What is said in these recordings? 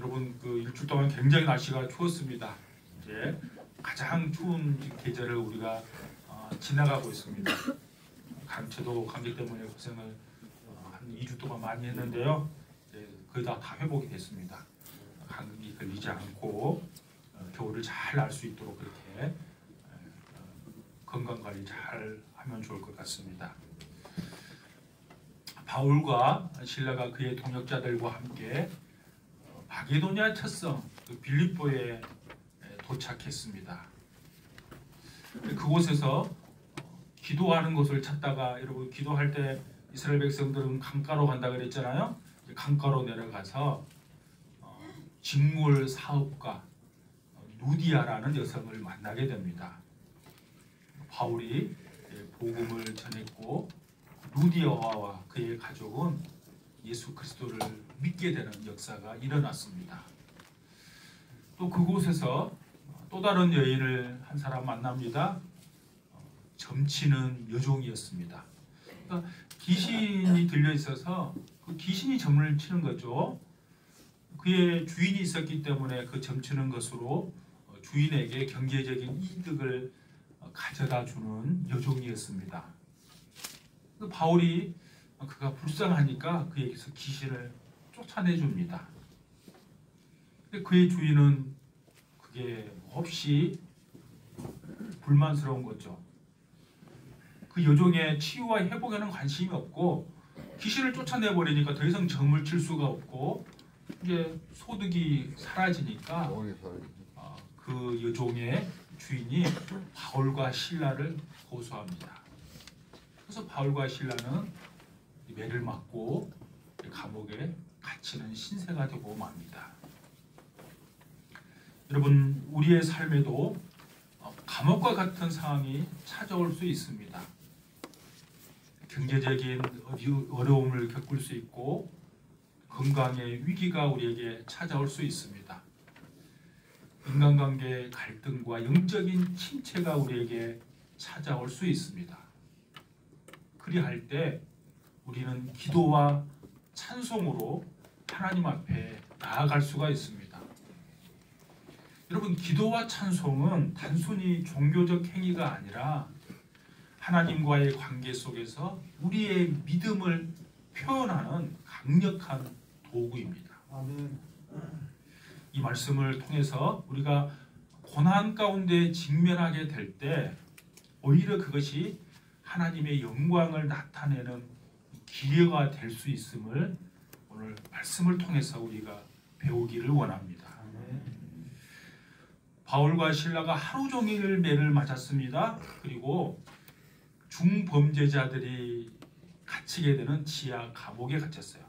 여러분 그 일주일 동안 굉장히 날씨가 추웠습니다. 이제 가장 추운 계절을 우리가 지나가고 있습니다. 저도 감기 때문에 고생을 한 2주 동안 많이 했는데요. 이제 거의 다 회복이 됐습니다. 감기 걸리지 않고 겨울을 잘 날 수 있도록 그렇게 건강 관리 잘 하면 좋을 것 같습니다. 바울과 실라가 그의 동역자들과 함께 마게도냐 첫 성 빌립보에 도착했습니다. 그곳에서 기도하는 곳을 찾다가, 여러분 기도할 때 이스라엘 백성들은 강가로 간다 그랬잖아요. 강가로 내려가서 직물 사업가 누디아라는 여성을 만나게 됩니다. 바울이 복음을 전했고 누디아와 그의 가족은 예수 그리스도를 믿게 되는 역사가 일어났습니다. 또 그곳에서 또 다른 여인을 한 사람 만납니다. 점치는 여종이었습니다. 그러니까 귀신이 들려 있어서 그 귀신이 점을 치는 거죠. 그의 주인이 있었기 때문에 그 점치는 것으로 주인에게 경제적인 이득을 가져다 주는 여종이었습니다. 바울이 그가 불쌍하니까 그에게서 귀신을 쫓아내줍니다. 그의 주인은 그게 없이 불만스러운 거죠. 그 여종의 치유와 회복에는 관심이 없고 귀신을 쫓아내버리니까 더 이상 점을 칠 수가 없고 이제 소득이 사라지니까 그 여종의 주인이 바울과 실라를 고소합니다. 그래서 바울과 실라는 매를 맞고 감옥에 갇히는 신세가 되고 맙니다. 여러분 우리의 삶에도 감옥과 같은 상황이 찾아올 수 있습니다. 경제적인 어려움을 겪을 수 있고 건강의 위기가 우리에게 찾아올 수 있습니다. 인간관계 갈등과 영적인 침체가 우리에게 찾아올 수 있습니다. 그리할 때 우리는 기도와 찬송으로 하나님 앞에 나아갈 수가 있습니다. 여러분 기도와 찬송은 단순히 종교적 행위가 아니라 하나님과의 관계 속에서 우리의 믿음을 표현하는 강력한 도구입니다. 아멘. 이 말씀을 통해서 우리가 고난 가운데 직면하게 될 때 오히려 그것이 하나님의 영광을 나타내는 기회가 될 수 있음을 오늘 말씀을 통해서 우리가 배우기를 원합니다. 바울과 실라가 하루 종일 매를 맞았습니다. 그리고 중범죄자들이 갇히게 되는 지하 감옥에 갇혔어요.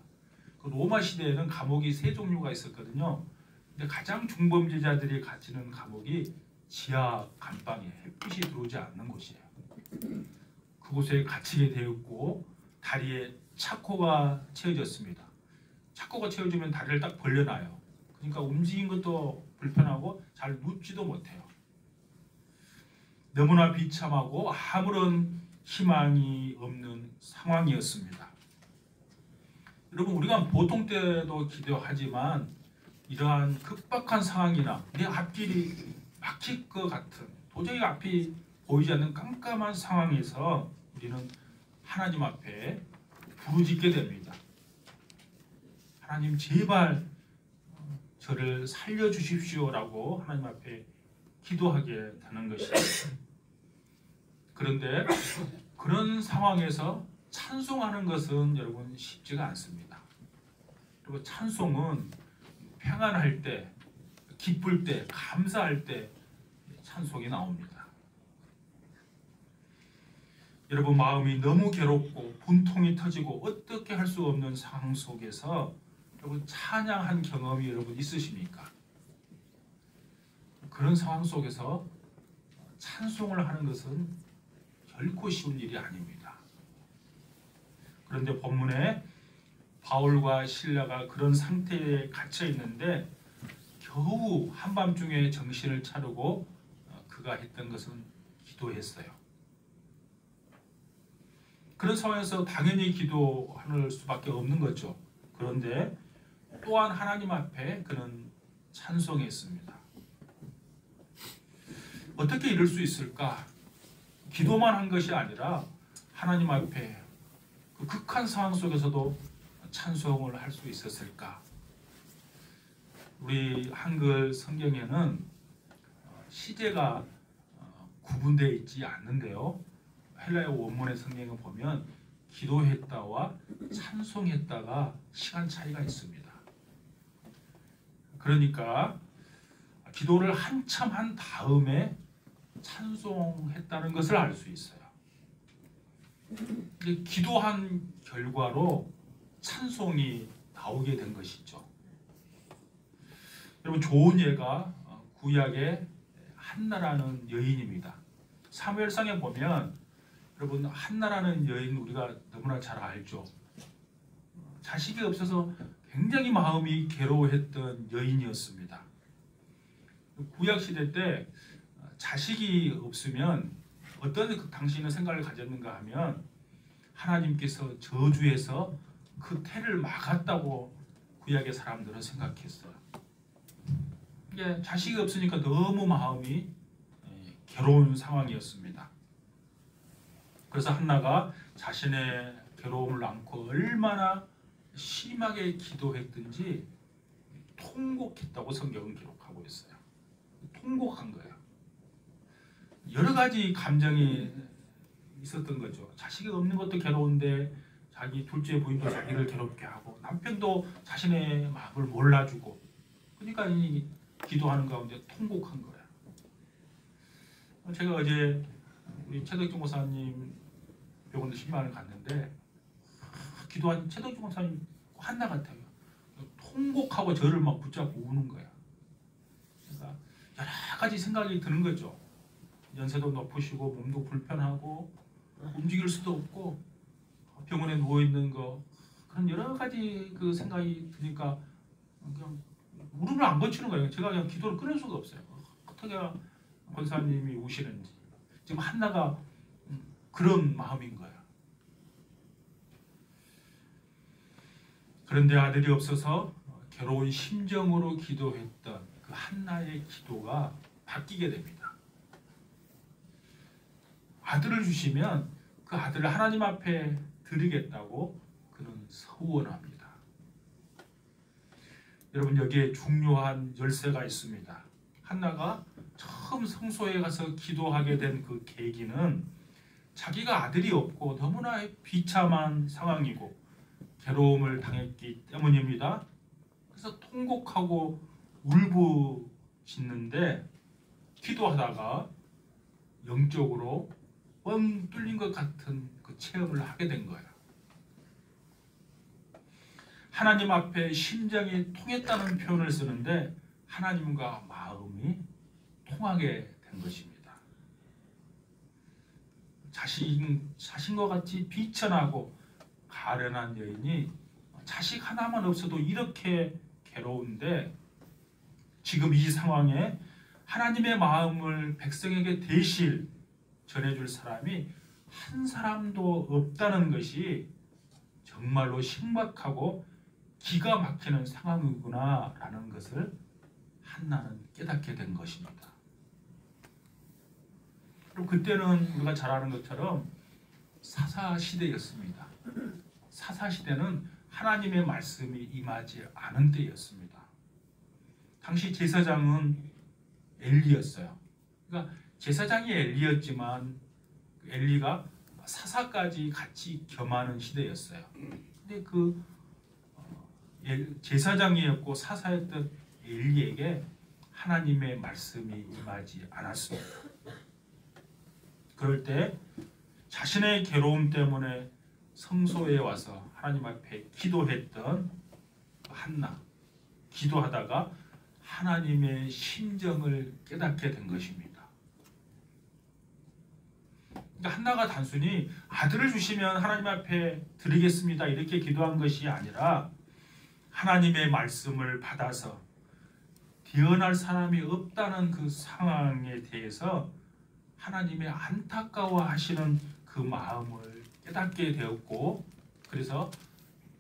그 로마 시대에는 감옥이 세 종류가 있었거든요. 근데 가장 중범죄자들이 갇히는 감옥이 지하 감방에 햇빛이 들어오지 않는 곳이에요. 그곳에 갇히게 되었고 다리에 차코가 채워졌습니다. 차코가 채워지면 다리를 딱 벌려놔요. 그러니까 움직이는 것도 불편하고 잘 눕지도 못해요. 너무나 비참하고 아무런 희망이 없는 상황이었습니다. 여러분 우리가 보통 때도 기도하지만 이러한 급박한 상황이나 내 앞길이 막힐 것 같은 도저히 앞이 보이지 않는 깜깜한 상황에서 우리는 하나님 앞에 부르짖게 됩니다. 하나님 제발 저를 살려주십시오라고 하나님 앞에 기도하게 되는 것이에요. 그런데 그런 상황에서 찬송하는 것은 여러분 쉽지가 않습니다. 그리고 찬송은 평안할 때, 기쁠 때, 감사할 때 찬송이 나옵니다. 여러분 마음이 너무 괴롭고 분통이 터지고 어떻게 할 수 없는 상황 속에서 여러분 찬양한 경험이 여러분 있으십니까? 그런 상황 속에서 찬송을 하는 것은 결코 쉬운 일이 아닙니다. 그런데 본문에 바울과 실라가 그런 상태에 갇혀 있는데 겨우 한밤중에 정신을 차리고 그가 했던 것은 기도했어요. 그런 상황에서 당연히 기도할 수밖에 없는 거죠. 그런데 또한 하나님 앞에 그는 찬송했습니다. 어떻게 이럴 수 있을까? 기도만 한 것이 아니라 하나님 앞에 그 극한 상황 속에서도 찬송을 할 수 있었을까? 우리 한글 성경에는 시제가 구분되어 있지 않는데요. 헬라어 원문의 성경에 보면 기도했다와 찬송했다가 시간 차이가 있습니다. 그러니까 기도를 한참 한 다음에 찬송했다는 것을 알 수 있어요. 기도한 결과로 찬송이 나오게 된 것이죠. 여러분, 좋은 예가 구약의 한나라는 여인입니다. 사무엘상에 보면 여러분, 한나라는 여인 우리가 너무나 잘 알죠. 자식이 없어서 굉장히 마음이 괴로워했던 여인이었습니다. 구약 시대 때 자식이 없으면 어떤 그 당시에는 생각을 가졌는가 하면 하나님께서 저주해서 그 태를 막았다고 구약의 사람들은 생각했어요. 이게 자식이 없으니까 너무 마음이 괴로운 상황이었습니다. 그래서 한나가 자신의 괴로움을 안고 얼마나 심하게 기도했든지 통곡했다고 성경은 기록하고 있어요. 통곡한 거예요. 여러 가지 감정이 있었던 거죠. 자식이 없는 것도 괴로운데 자기 둘째 부인도 자기를 괴롭게 하고 남편도 자신의 마음을 몰라주고, 그러니까 이 기도하는 가운데 통곡한 거예요. 제가 어제 우리 최덕중 목사님 병원에 신방을 갔는데 기도한 최덕중 목사님 한나 같아요. 통곡하고 저를 막 붙잡고 우는 거예요. 그러니까 여러 가지 생각이 드는 거죠. 연세도 높으시고 몸도 불편하고 움직일 수도 없고 병원에 누워 있는 거, 그런 여러 가지 그 생각이 드니까 그냥 울음을 안 거치는 거예요. 제가 그냥 기도를 끊을 수가 없어요. 어떻게 권사님이 우시는지. 지금 한나가 그런 마음인 거예요. 그런데 아들이 없어서 괴로운 심정으로 기도했던 그 한나의 기도가 바뀌게 됩니다. 아들을 주시면 그 아들을 하나님 앞에 드리겠다고 그는 서원합니다. 여러분, 여기에 중요한 열쇠가 있습니다. 한나가 처음 성소에 가서 기도하게 된 그 계기는 자기가 아들이 없고 너무나 비참한 상황이고 괴로움을 당했기 때문입니다. 그래서 통곡하고 울부짖는데 기도하다가 영적으로 뻥 뚫린 것 같은 그 체험을 하게 된 거예요. 하나님 앞에 심장이 통했다는 표현을 쓰는데 하나님과 마음이 통하게 된 것입니다. 자신과 같이 비천하고 가련한 여인이 자식 하나만 없어도 이렇게 괴로운데 지금 이 상황에 하나님의 마음을 백성에게 대실 전해줄 사람이 한 사람도 없다는 것이 정말로 신박하고 기가 막히는 상황이구나 라는 것을 한나는 깨닫게 된 것입니다. 그리고 그때는 우리가 잘 아는 것처럼 사사시대였습니다. 사사시대는 하나님의 말씀이 임하지 않은 때였습니다. 당시 제사장은 엘리였어요. 그러니까 제사장이 엘리였지만 엘리가 사사까지 같이 겸하는 시대였어요. 근데 그 제사장이었고 사사였던 엘리에게 하나님의 말씀이 임하지 않았습니다. 그럴 때 자신의 괴로움 때문에 성소에 와서 하나님 앞에 기도했던 한나, 기도하다가 하나님의 심정을 깨닫게 된 것입니다. 그러니까 한나가 단순히 아들을 주시면 하나님 앞에 드리겠습니다 이렇게 기도한 것이 아니라 하나님의 말씀을 받아서 대언할 사람이 없다는 그 상황에 대해서 하나님의 안타까워하시는 그 마음을 깨닫게 되었고, 그래서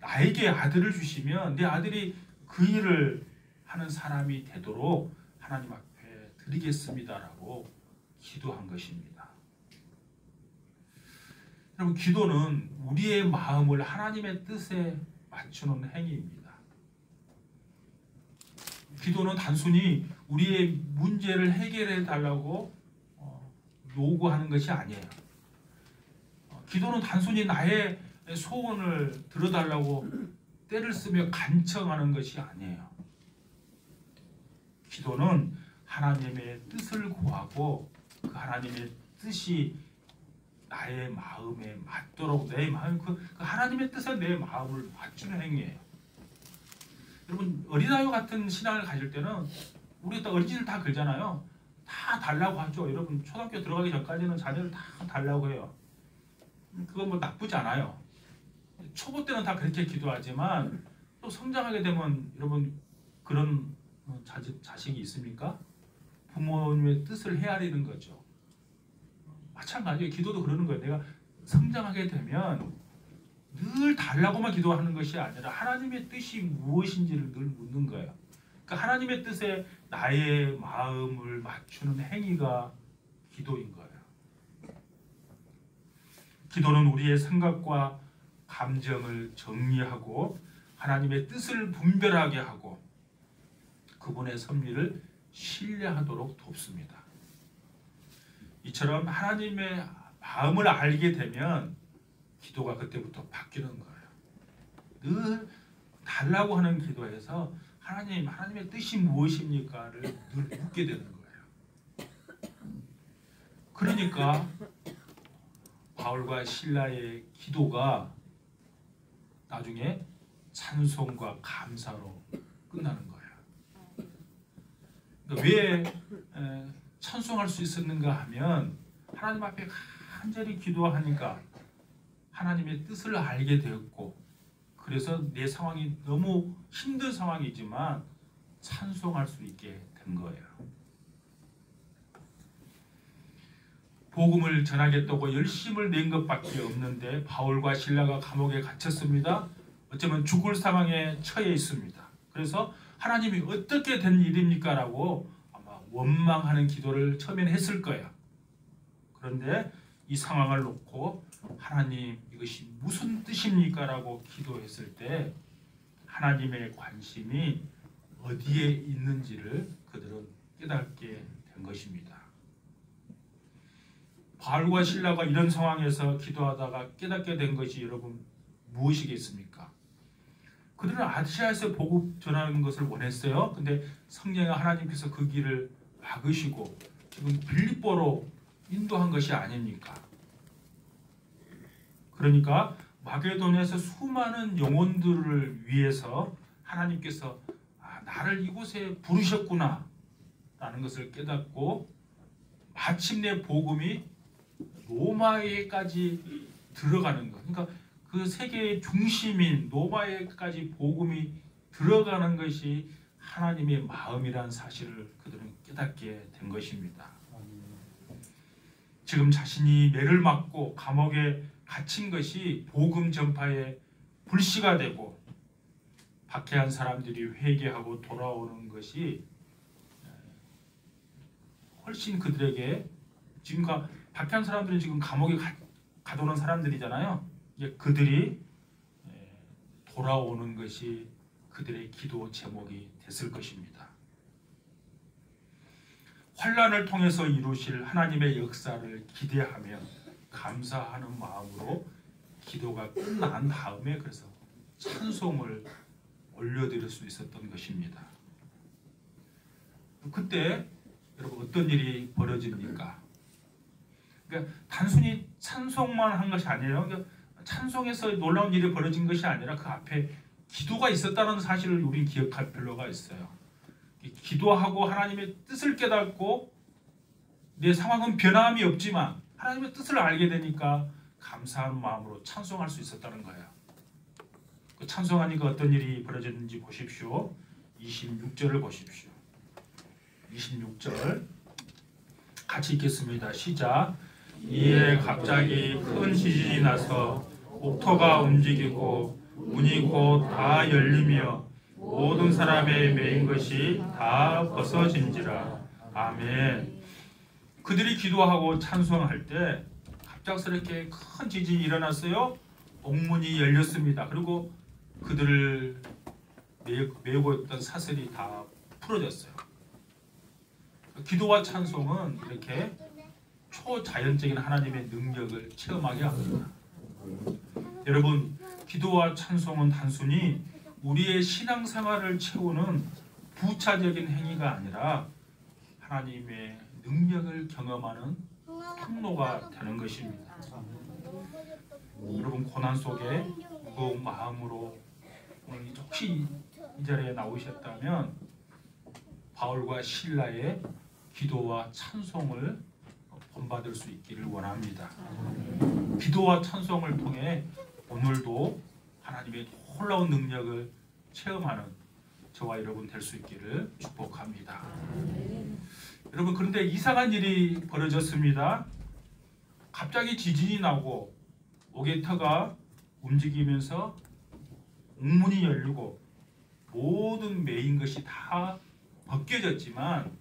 나에게 아들을 주시면 내 아들이 그 일을 하는 사람이 되도록 하나님 앞에 드리겠습니다라고 기도한 것입니다. 여러분, 기도는 우리의 마음을 하나님의 뜻에 맞추는 행위입니다. 기도는 단순히 우리의 문제를 해결해 달라고 요구하는 것이 아니에요. 기도는 단순히 나의 소원을 들어달라고 때를 쓰며 간청하는 것이 아니에요. 기도는 하나님의 뜻을 구하고 그 하나님의 뜻이 나의 마음에 맞도록 내 마음 그 하나님의 뜻에 내 마음을 맞추는 행위예요. 여러분, 어린아이와 같은 신앙을 가질 때는 우리 어린이들 다 그러잖아요. 다 달라고 하죠. 여러분, 초등학교 들어가기 전까지는 자녀를 다 달라고 해요. 그건 뭐 나쁘지 않아요. 초보 때는 다 그렇게 기도하지만 또 성장하게 되면 여러분 그런 자식이 있습니까? 부모님의 뜻을 헤아리는 거죠. 마찬가지예요. 기도도 그러는 거예요. 내가 성장하게 되면 늘 달라고만 기도하는 것이 아니라 하나님의 뜻이 무엇인지를 늘 묻는 거예요. 그러니까 하나님의 뜻에 나의 마음을 맞추는 행위가 기도인 거예요. 기도는 우리의 생각과 감정을 정리하고 하나님의 뜻을 분별하게 하고 그분의 섭리를 신뢰하도록 돕습니다. 이처럼 하나님의 마음을 알게 되면 기도가 그때부터 바뀌는 거예요. 늘 달라고 하는 기도에서 하나님의 뜻이 무엇입니까를 늘 묻게 되는 거예요. 그러니까 바울과 실라의 기도가 나중에 찬송과 감사로 끝나는 거예요. 그러니까 왜 찬송할 수 있었는가 하면 하나님 앞에 간절히 기도하니까 하나님의 뜻을 알게 되었고, 그래서 내 상황이 너무 힘든 상황이지만 찬송할 수 있게 된 거예요. 복음을 전하겠다고 열심을 낸 것밖에 없는데 바울과 실라가 감옥에 갇혔습니다. 어쩌면 죽을 상황에 처해 있습니다. 그래서 하나님이 어떻게 된 일입니까? 라고 아마 원망하는 기도를 처음에는 했을 거예요. 그런데 이 상황을 놓고 하나님, 이것이 무슨 뜻입니까? 라고 기도했을 때 하나님의 관심이 어디에 있는지를 그들은 깨닫게 된 것입니다. 바울과 실라가 이런 상황에서 기도하다가 깨닫게 된 것이 여러분 무엇이겠습니까? 그들은 아시아에서 복음 전하는 것을 원했어요. 근데 성령의 하나님께서 그 길을 막으시고 지금 빌립보로 인도한 것이 아닙니까? 그러니까 마게도냐에서 수많은 영혼들을 위해서 하나님께서 나를 이곳에 부르셨구나 라는 것을 깨닫고 마침내 복음이 로마에까지 들어가는 것. 그러니까 그 세계의 중심인 로마에까지 복음이 들어가는 것이 하나님의 마음이라는 사실을 그들은 깨닫게 된 것입니다. 지금 자신이 매를 맞고 감옥에 갇힌 것이 복음 전파의 불씨가 되고 박해한 사람들이 회개하고 돌아오는 것이 훨씬 그들에게 지금 박해한 사람들은 지금 감옥에 가둬놓은 사람들이잖아요. 그들이 돌아오는 것이 그들의 기도 제목이 됐을 것입니다. 환난을 통해서 이루실 하나님의 역사를 기대하며 감사하는 마음으로 기도가 끝난 다음에 그래서 찬송을 올려드릴 수 있었던 것입니다. 그때 여러분 어떤 일이 벌어집니까? 그러니까 단순히 찬송만 한 것이 아니에요. 그러니까 찬송에서 놀라운 일이 벌어진 것이 아니라 그 앞에 기도가 있었다는 사실을 우리 기억할 필요가 있어요. 기도하고 하나님의 뜻을 깨닫고 내 상황은 변함이 없지만 하나님의 뜻을 알게 되니까 감사한 마음으로 찬송할 수 있었다는 거예요. 그 찬송하니까 어떤 일이 벌어졌는지 보십시오. 26절을 보십시오. 26절 같이 읽겠습니다. 시작. 이에 갑자기 큰 지진이 나서 옥토가 움직이고 문이 곧 다 열리며 모든 사람의 매인 것이 다 벗어진지라. 아멘. 그들이 기도하고 찬송할 때 갑작스럽게 큰 지진이 일어났어요. 옥문이 열렸습니다. 그리고 그들을 메우고 있던 사슬이 다 풀어졌어요. 기도와 찬송은 이렇게 초자연적인 하나님의 능력을 체험하게 합니다. 여러분, 기도와 찬송은 단순히 우리의 신앙생활을 채우는 부차적인 행위가 아니라 하나님의 능력을 경험하는 통로가 되는 것입니다. 여러분, 고난 속에 무거운 마음으로 오늘 혹시 이 자리에 나오셨다면 바울과 실라의 기도와 찬송을 본받을 수 있기를 원합니다. 기도와 찬송을 통해 오늘도 하나님의 놀라운 능력을 체험하는 저와 여러분 될 수 있기를 축복합니다. 여러분, 그런데 이상한 일이 벌어졌습니다. 갑자기 지진이 나고 오개터가 움직이면서 옥문이 열리고 모든 메인 것이 다 벗겨졌지만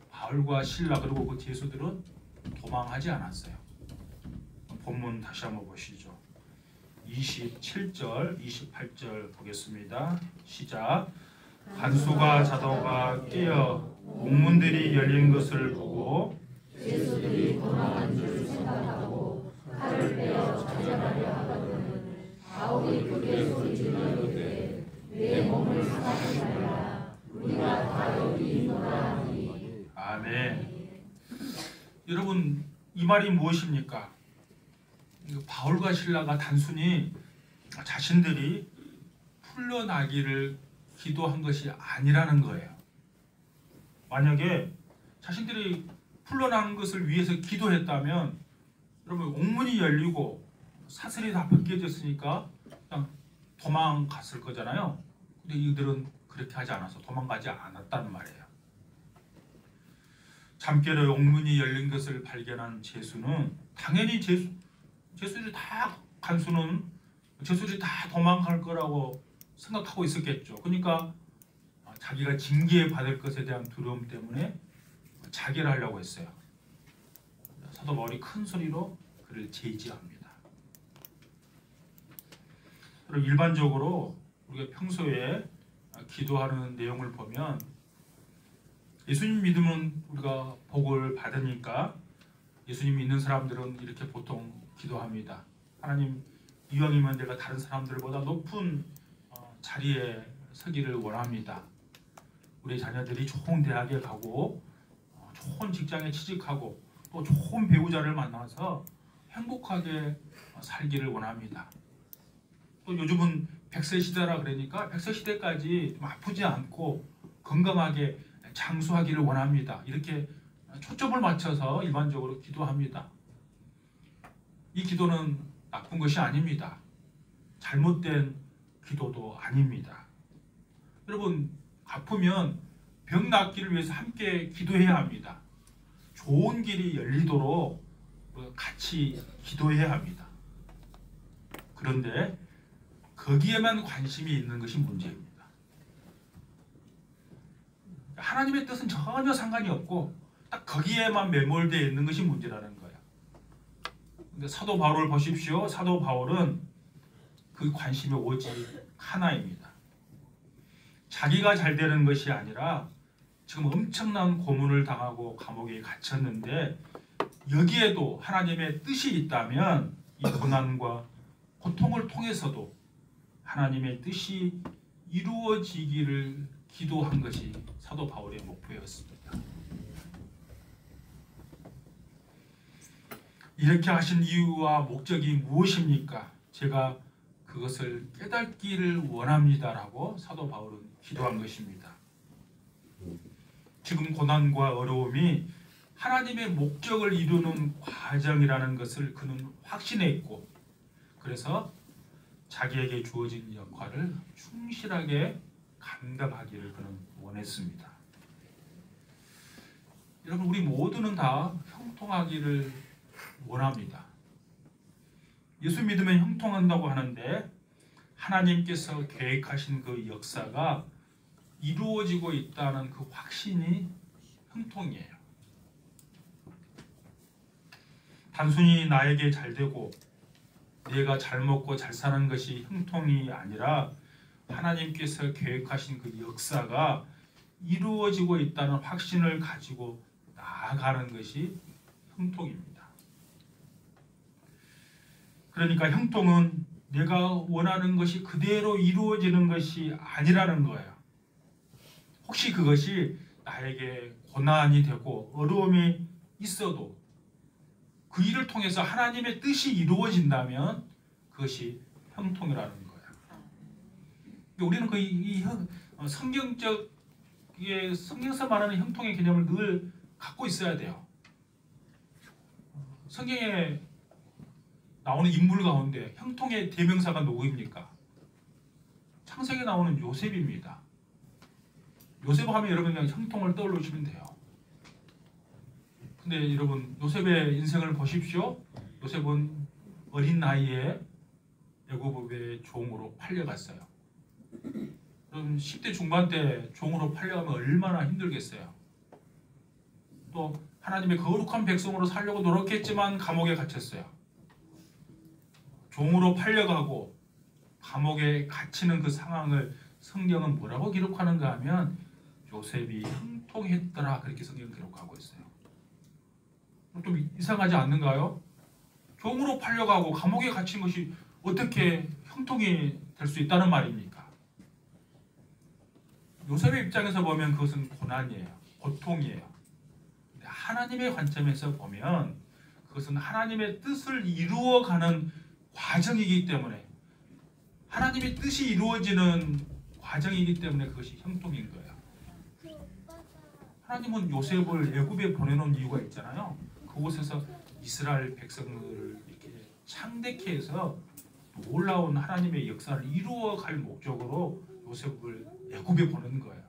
바울과 실라 그리고 그 제수들은 도망하지 않았어요. 본문 다시 한번 보시죠. 27절, 28절 보겠습니다. 시작. 간수가 자도가 깨어 옥문들이 열린 것을 보고 제수들이 도망한 줄 생각하고 칼을 빼어 찾아가려 하거든 바울이 크게 소리지르 이르되 내 몸을 상하지 말라 우리가 다 여기 있노라 하니. 아멘. 여러분, 이 말이 무엇입니까? 바울과 실라가 단순히 자신들이 풀려나기를 기도한 것이 아니라는 거예요. 만약에 자신들이 풀려나는 것을 위해서 기도했다면 여러분, 옥문이 열리고 사슬이 다 벗겨졌으니까 그냥 도망갔을 거잖아요. 근데 이들은 그렇게 하지 않아서 도망가지 않았다는 말이에요. 잠결에 옥문이 열린 것을 발견한 제수는 당연히 제수들이 다 간수는 제수들이 다 도망갈 거라고 생각하고 있었겠죠. 그러니까 자기가 징계 받을 것에 대한 두려움 때문에 자결을 하려고 했어요. 사도 바울이 큰 소리로 그를 제지합니다. 그리고 일반적으로 우리가 평소에 기도하는 내용을 보면 예수님 믿으면 우리가 복을 받으니까 예수님 믿는 사람들은 이렇게 보통 기도합니다. 하나님, 이왕이면 내가 다른 사람들보다 높은 자리에 서기를 원합니다. 우리 자녀들이 좋은 대학에 가고 좋은 직장에 취직하고 또 좋은 배우자를 만나서 행복하게 살기를 원합니다. 또 요즘은 100세 시대라 그러니까 100세 시대까지 좀 아프지 않고 건강하게 장수하기를 원합니다. 이렇게 초점을 맞춰서 일반적으로 기도합니다. 이 기도는 나쁜 것이 아닙니다. 잘못된 기도도 아닙니다. 여러분, 아프면 병 낫기를 위해서 함께 기도해야 합니다. 좋은 길이 열리도록 같이 기도해야 합니다. 그런데 거기에만 관심이 있는 것이 문제입니다. 하나님의 뜻은 전혀 상관이 없고 딱 거기에만 매몰되어 있는 것이 문제라는 거예요. 근데 사도 바울을 보십시오. 사도 바울은 그 관심이 오직 하나입니다. 자기가 잘 되는 것이 아니라 지금 엄청난 고문을 당하고 감옥에 갇혔는데 여기에도 하나님의 뜻이 있다면 이 고난과 고통을 통해서도 하나님의 뜻이 이루어지기를 기도한 것이 사도 바울의 목표였습니다. 이렇게 하신 이유와 목적이 무엇입니까? 제가 그것을 깨닫기를 원합니다라고 사도 바울은 기도한 것입니다. 지금 고난과 어려움이 하나님의 목적을 이루는 과정이라는 것을 그는 확신했고, 그래서 자기에게 주어진 역할을 충실하게 감당하기를 그는 원했습니다. 여러분, 우리 모두는 다 형통하기를 원합니다. 예수 믿으면 형통한다고 하는데 하나님께서 계획하신 그 역사가 이루어지고 있다는 그 확신이 형통이에요. 단순히 나에게 잘 되고 내가 잘 먹고 잘 사는 것이 형통이 아니라 하나님께서 계획하신 그 역사가 이루어지고 있다는 확신을 가지고 나아가는 것이 형통입니다. 그러니까 형통은 내가 원하는 것이 그대로 이루어지는 것이 아니라는 거예요. 혹시 그것이 나에게 고난이 되고 어려움이 있어도 그 일을 통해서 하나님의 뜻이 이루어진다면 그것이 형통이라는 거예요. 우리는 성경에서 말하는 형통의 개념을 늘 갖고 있어야 돼요. 성경에 나오는 인물 가운데 형통의 대명사가 누구입니까? 창세기에 나오는 요셉입니다. 요셉 하면 여러분 그냥 형통을 떠올리시면 돼요. 근데 여러분 요셉의 인생을 보십시오. 요셉은 어린 나이에 애굽의 종으로 팔려갔어요. 그럼 10대 중반 때 종으로 팔려가면 얼마나 힘들겠어요. 또 하나님의 거룩한 백성으로 살려고 노력했지만 감옥에 갇혔어요. 종으로 팔려가고 감옥에 갇히는 그 상황을 성경은 뭐라고 기록하는가 하면 요셉이 형통했더라 그렇게 성경은 기록하고 있어요. 좀 이상하지 않는가요? 종으로 팔려가고 감옥에 갇힌 것이 어떻게 형통이 될 수 있다는 말입니까? 요셉의 입장에서 보면 그것은 고난이에요. 고통이에요. 근데 하나님의 관점에서 보면 그것은 하나님의 뜻을 이루어가는 과정이기 때문에 하나님의 뜻이 이루어지는 과정이기 때문에 그것이 형통인 거예요. 하나님은 요셉을 애굽에 보내놓은 이유가 있잖아요. 그곳에서 이스라엘 백성들을 이렇게 창대케 해서 놀라운 하나님의 역사를 이루어갈 목적으로 요셉을 애굽에 보낸 거예요.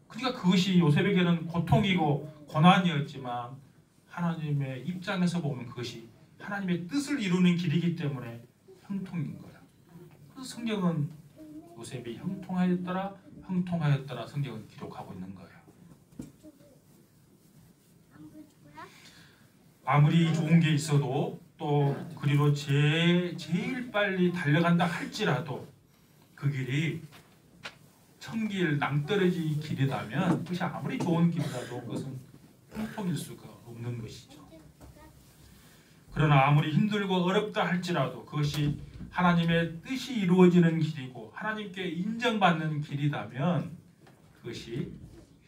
그러니까 그것이 요셉에게는 고통이고 고난이었지만 하나님의 입장에서 보면 그것이 하나님의 뜻을 이루는 길이기 때문에 형통인 거예요. 그래서 성경은 요셉이 형통하였더라 성경은 기록하고 있는 거예요. 아무리 좋은 게 있어도 또 그리로 제일 빨리 달려간다 할지라도 그 길이 천길 낭떠러지 길이라면 그것이 아무리 좋은 길이라도 그것은 형통일 수가 없는 것이죠. 그러나 아무리 힘들고 어렵다 할지라도 그것이 하나님의 뜻이 이루어지는 길이고 하나님께 인정받는 길이라면 그것이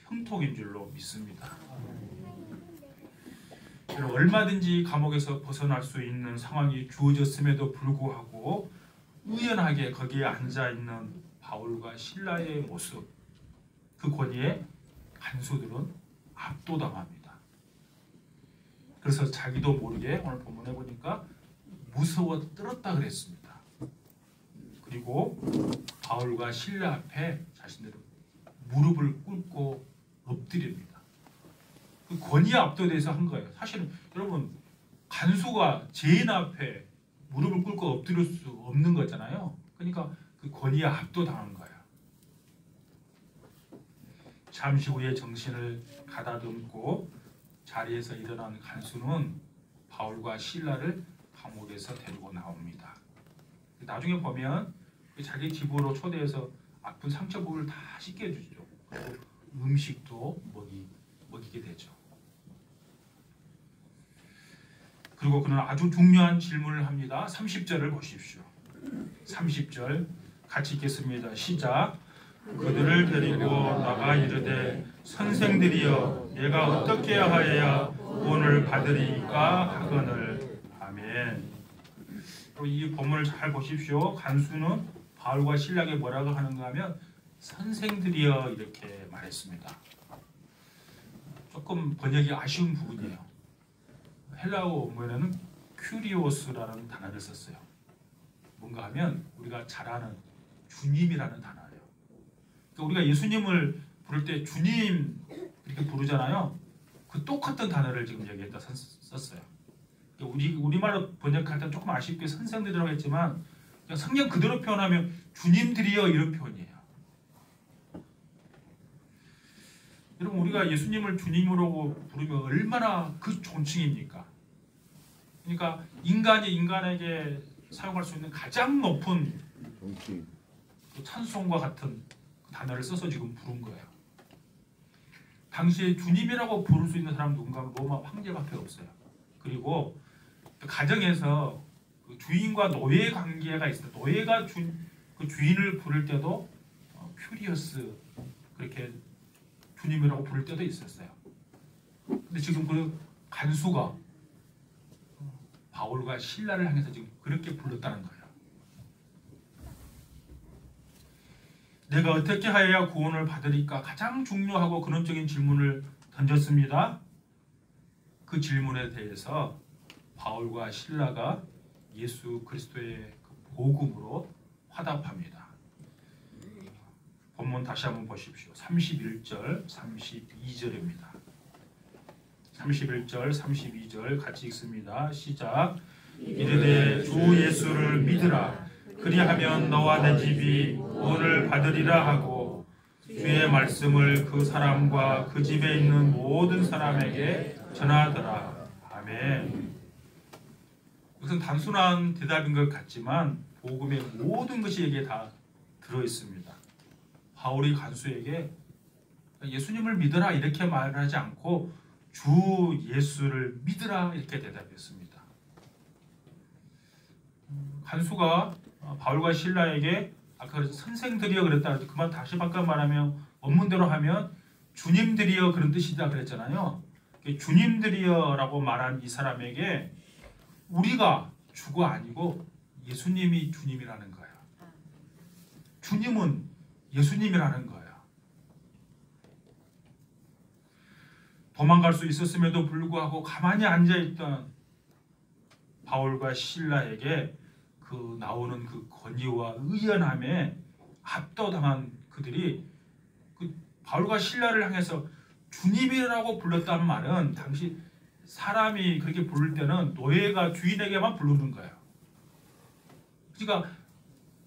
형통인 줄로 믿습니다. 얼마든지 감옥에서 벗어날 수 있는 상황이 주어졌음에도 불구하고 우연하게 거기에 앉아있는 바울과 실라의 모습, 그 권위에 간수들은 압도당합니다. 그래서 자기도 모르게 오늘 본문에 보니까 무서워 떨었다 그랬습니다. 그리고 바울과 실라 앞에 자신들은 무릎을 꿇고 엎드립니다. 그 권위에 압도돼서 한 거예요. 사실은 여러분 간수가 죄인 앞에 무릎을 꿇고 엎드릴 수 없는 거잖아요. 그러니까 그 권위에 압도당한 거예요. 잠시 후에 정신을 가다듬고 자리에서 일어난 간수는 바울과 실라를 감옥에서 데리고 나옵니다. 나중에 보면 자기 집으로 초대해서 아픈 상처 부분을 다 씻겨주죠. 그리고 음식도 먹이게 되죠. 그리고 그는 아주 중요한 질문을 합니다. 30절을 보십시오. 30절 같이 읽겠습니다. 시작. 그들을 데리고 나가 이르되 선생들이여 내가 어떻게 하여야 구원을 받으리까 하거늘. 아멘. 이 본문을 잘 보십시오. 간수는 바울과 실라에게 뭐라고 하는가 하면 선생들이여 이렇게 말했습니다. 조금 번역이 아쉬운 부분이에요. 헬라어 원문에는 큐리오스라는 단어를 썼어요. 뭔가 하면 우리가 잘 아는 주님이라는 단어예요. 그러니까 우리가 예수님을 부를 때 주님 이렇게 부르잖아요. 그 똑같은 단어를 지금 여기에다 썼어요. 우리말로 번역할 때 조금 아쉽게 선생들이라고 했지만 그냥 성경 그대로 표현하면 주님들이여 이런 표현이에요. 여러분 우리가 예수님을 주님으로 부르면 얼마나 그 존칭입니까? 그러니까 인간이 인간에게 사용할 수 있는 가장 높은 그 찬송과 같은 단어를 써서 지금 부른 거예요. 당시에 주님이라고 부를 수 있는 사람 누군가 하면 로마 황제밖에 없어요. 그리고 그 가정에서 그 주인과 노예 관계가 있어요. 노예가 그 주인을 부를 때도 큐리어스 그렇게 주님이라고 부를 때도 있었어요. 근데 지금 그 간수가 바울과 실라를 향해서 지금 그렇게 불렀다는 거예요. 내가 어떻게 하여야 구원을 받으리까? 가장 중요하고 근원적인 질문을 던졌습니다. 그 질문에 대해서 바울과 실라가 예수 그리스도의 그 복음으로 화답합니다. 본문 다시 한번 보십시오. 31절, 32절입니다. 31절, 32절 같이 읽습니다. 시작. 이르되 주 예수를 믿으라. 그리하면 너와 내 집이 구원을 받으리라 하고 주의 말씀을 그 사람과 그 집에 있는 모든 사람에게 전하더라. 아멘. 이것은 단순한 대답인 것 같지만 복음의 모든 것이 여기에 다 들어있습니다. 바울이 간수에게 예수님을 믿으라 이렇게 말하지 않고 주 예수를 믿으라 이렇게 대답했습니다. 간수가 바울과 실라에게 아까 선생들이여 그랬다. 그만 다시 바꿔 말하면 원문대로 하면 주님들이여 그런 뜻이다 그랬잖아요. 주님들이여라고 말한 이 사람에게 우리가 주가 아니고 예수님이 주님이라는 거예요. 주님은 예수님이라는 거예요. 도망갈 수 있었음에도 불구하고 가만히 앉아있던 바울과 실라에게 그 나오는 그 권위와 의연함에 압도당한 그들이 그 바울과 실라를 향해서 주님이라고 불렀다는 말은 당시 사람이 그렇게 부를 때는 노예가 주인에게만 부르는 거예요. 그러니까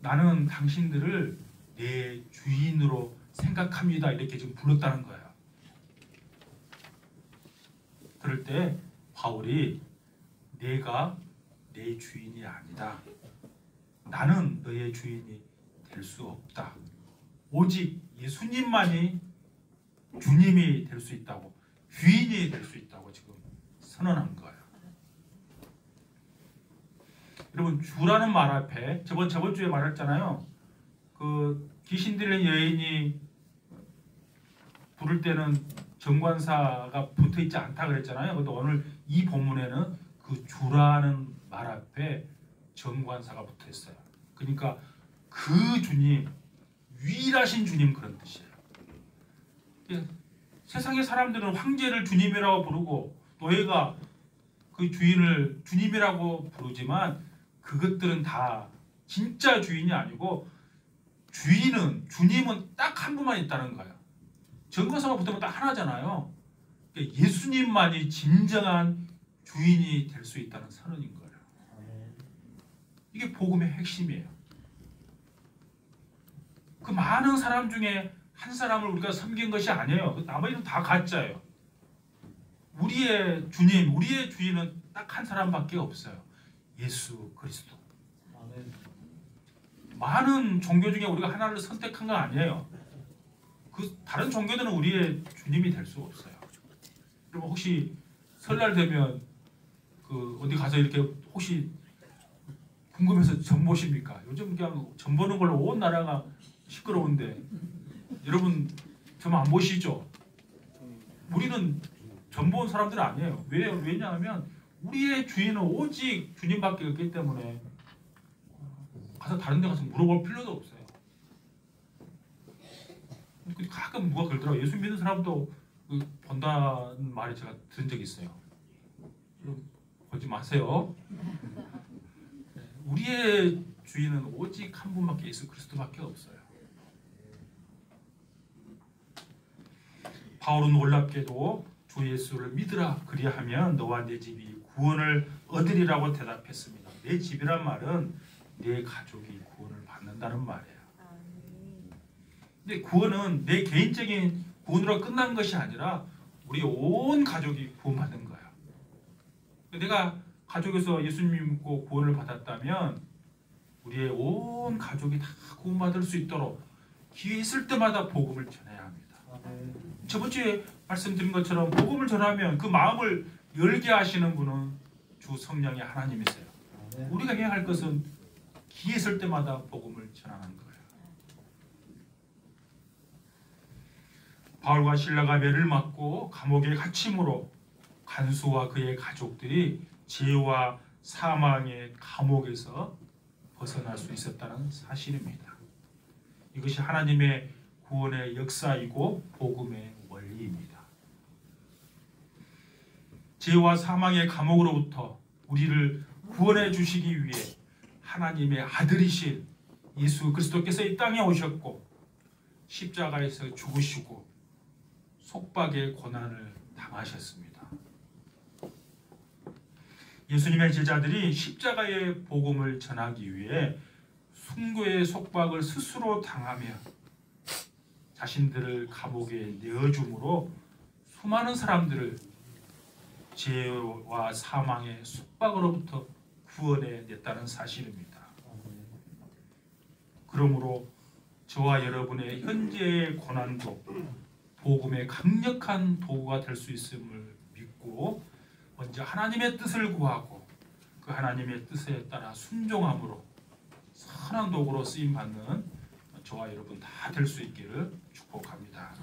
나는 당신들을 내 주인으로 생각합니다. 이렇게 지금 불렀다는 거예요. 그럴 때 바울이 내가 내 주인이 아니다. 나는 너의 주인이 될 수 없다. 오직 예수님만이 주님이 될 수 있다고, 주인이 될 수 있다고 지금 선언한 거예요. 여러분 주라는 말 앞에 저번 주에 말했잖아요. 그 귀신 들린 여인이 부를 때는 정관사가 붙어 있지 않다 그랬잖아요. 근데 오늘 이 본문에는 그 주라는 말 앞에 정관사가 붙어 있어요. 그러니까 그 주님, 유일하신 주님 그런 뜻이에요. 세상의 사람들은 황제를 주님이라고 부르고 노예가 그 주인을 주님이라고 부르지만 그것들은 다 진짜 주인이 아니고 주님은 딱 한 분만 있다는 거예요. 정관사가 붙으면 딱 하나잖아요. 그러니까 예수님만이 진정한 주인이 될 수 있다는 선언인 거예요. 이게 복음의 핵심이에요. 그 많은 사람 중에 한 사람을 우리가 섬긴 것이 아니에요. 나머지는 다 가짜예요. 우리의 주님, 우리의 주인은 딱 한 사람밖에 없어요. 예수 그리스도. 많은 종교 중에 우리가 하나를 선택한 건 아니에요. 그 다른 종교들은 우리의 주님이 될 수 없어요. 여러분 혹시 설날 되면 그 어디 가서 이렇게 혹시 궁금해서 점 보십니까? 요즘 그냥 점 보는 걸로 온 나라가 시끄러운데 여러분 점 안 보시죠? 우리는 점 본 사람들은 아니에요. 왜냐하면 우리의 주인은 오직 주님밖에 없기 때문에 가서 다른 데 가서 물어볼 필요도 없어요. 근데 가끔 누가 그러더라고요. 예수 믿는 사람도 본다는 말을 제가 들은 적이 있어요. 보지 마세요. 우리의 주인은 오직 한 분밖에 예수 그리스도밖에 없어요. 바울은 놀랍게도 주 예수를 믿으라 그리하면 너와 내 집이 구원을 얻으리라고 대답했습니다. 내 집이란 말은 내 가족이 구원을 받는다는 말이에요. 근데 구원은 내 개인적인 구원으로 끝난 것이 아니라 우리 온 가족이 구원받은 거예요. 내가 가족에서 예수님 믿고 구원을 받았다면 우리의 온 가족이 다 구원받을 수 있도록 기회 있을 때마다 복음을 전해야 합니다. 저번 주에 말씀드린 것처럼 복음을 전하면 그 마음을 열게 하시는 분은 주 성령의 하나님이세요. 우리가 해야 할 것은 기회 있을 때마다 복음을 전하는 거예요. 바울과 실라가 매를 맞고 감옥에 갇힘으로 간수와 그의 가족들이 죄와 사망의 감옥에서 벗어날 수 있었다는 사실입니다. 이것이 하나님의 구원의 역사이고 복음의 원리입니다. 죄와 사망의 감옥으로부터 우리를 구원해 주시기 위해 하나님의 아들이신 예수 그리스도께서 이 땅에 오셨고 십자가에서 죽으시고 속박의 고난을 당하셨습니다. 예수님의 제자들이 십자가의 복음을 전하기 위해 순교의 속박을 스스로 당하며 자신들을 감옥에 내어줌으로 수많은 사람들을 죄와 사망의 속박으로부터 구원해 냈다는 사실입니다. 그러므로 저와 여러분의 현재의 고난도 복음의 강력한 도구가 될 수 있음을 믿고 먼저 하나님의 뜻을 구하고 그 하나님의 뜻에 따라 순종함으로 선한 도구로 쓰임받는 저와 여러분 다 될 수 있기를 축복합니다.